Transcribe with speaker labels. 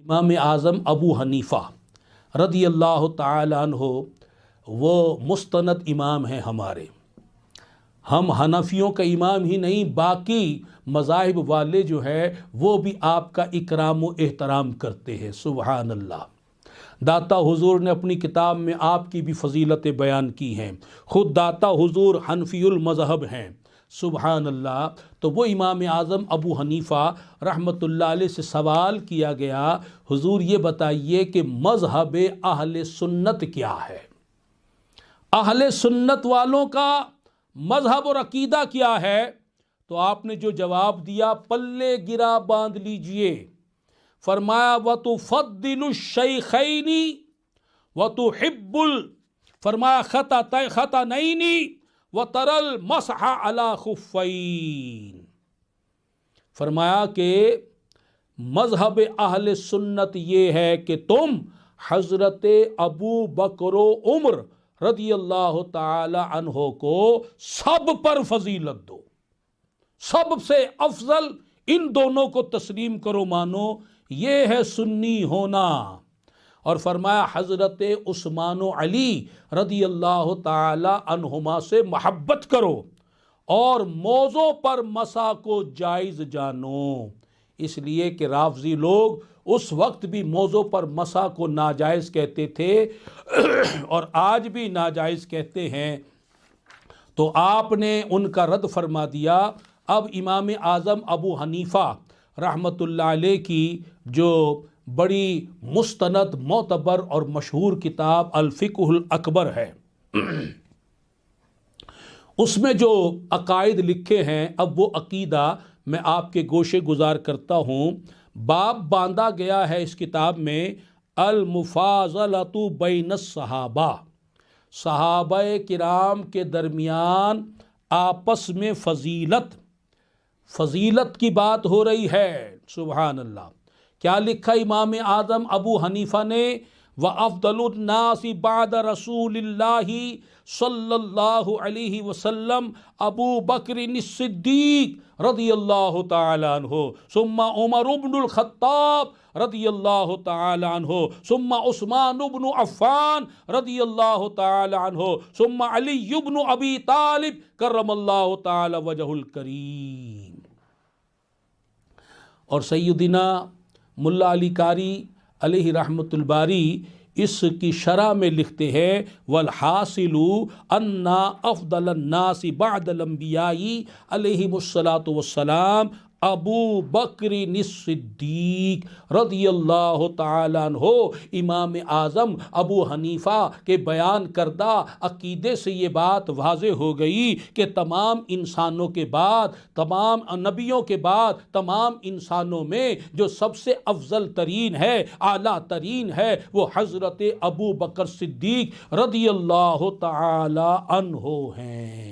Speaker 1: امام اعظم ابو حنیفہ رضی اللہ تعالی عنہ وہ مستند امام ہیں ہمارے. ہم حنفیوں کا امام ہی نہیں، باقی مذاہب والے جو ہے وہ بھی آپ کا اکرام و احترام کرتے ہیں. سبحان اللہ. داتا حضور نے اپنی کتاب میں آپ کی بھی فضیلتیں بیان کی ہیں. خود داتا حضور حنفی المذہب ہیں. سبحان اللہ. تو وہ امام اعظم ابو حنیفہ رحمۃ اللہ علیہ سے سوال کیا گیا، حضور یہ بتائیے کہ مذہب اہل سنت کیا ہے؟ اہل سنت والوں کا مذہب اور عقیدہ کیا ہے؟ تو آپ نے جو جواب دیا پلے گرا باندھ لیجئے. فرمایا وَتُفَضِّلُ الشَّيْخَيْنِ وَتُحِبُّ فرمایا خَطَنَيْنِ وَتَرَى الْمَسْحَ عَلَى خُفَّيْنِ. فرمایا کہ مذہب اہل سنت یہ ہے کہ تم حضرت ابو بکر و عمر رضی اللہ تعالی عنہ کو سب پر فضیلت دو، سب سے افضل ان دونوں کو تسلیم کرو، مانو. یہ ہے سنی ہونا. اور فرمایا حضرت عثمان و علی رضی اللہ تعالی عنہما سے محبت کرو اور موضوع پر مسا کو جائز جانو. اس لیے کہ رافضی لوگ اس وقت بھی موضوع پر مسا کو ناجائز کہتے تھے اور آج بھی ناجائز کہتے ہیں. تو آپ نے ان کا رد فرما دیا. اب امام اعظم ابو حنیفہ رحمۃ اللہ علیہ کی جو بڑی مستند معتبر اور مشہور کتاب الفقہ الاکبر ہے، اس میں جو عقائد لکھے ہیں، اب وہ عقیدہ میں آپ کے گوشے گزار کرتا ہوں. باب باندھا گیا ہے اس کتاب میں المفاضلۃ بین الصحابہ، صحابہ کرام کے درمیان آپس میں فضیلت کی بات ہو رہی ہے. سبحان اللہ. کیا لکھا امام اعظم ابو حنیفہ نے؟ وَأَفْضَلُ النَّاسِ بَعْدَ رَسُولِ اللَّهِ صلی اللہ علیہ وسلم ابو بکر الصدیق رضی اللہ تعالی عنہ ثم عمر بن الخطاب رضی اللہ تعالی عنہ ثم عثمان بن عفان رضی اللہ تعالی عنہ ثم علی بن ابی طالب کرم اللہ تعالی وجہ الکریم. اور سیدنا ملا علی قاری علیہ رحمت الباری اس کی شرح میں لکھتے ہیں والحاصل ان افضل الناس بعد الانبیاء علیہم الصلاۃ والسلام ابو بکر الصدیق رضی اللہ تعالی عنہ. امام اعظم ابو حنیفہ کے بیان کردہ عقیدے سے یہ بات واضح ہو گئی کہ تمام انسانوں کے بعد، تمام نبیوں کے بعد، تمام انسانوں میں جو سب سے افضل ترین ہے، اعلیٰ ترین ہے، وہ حضرت ابو بکر صدیق رضی اللہ تعالی عنہ ہیں.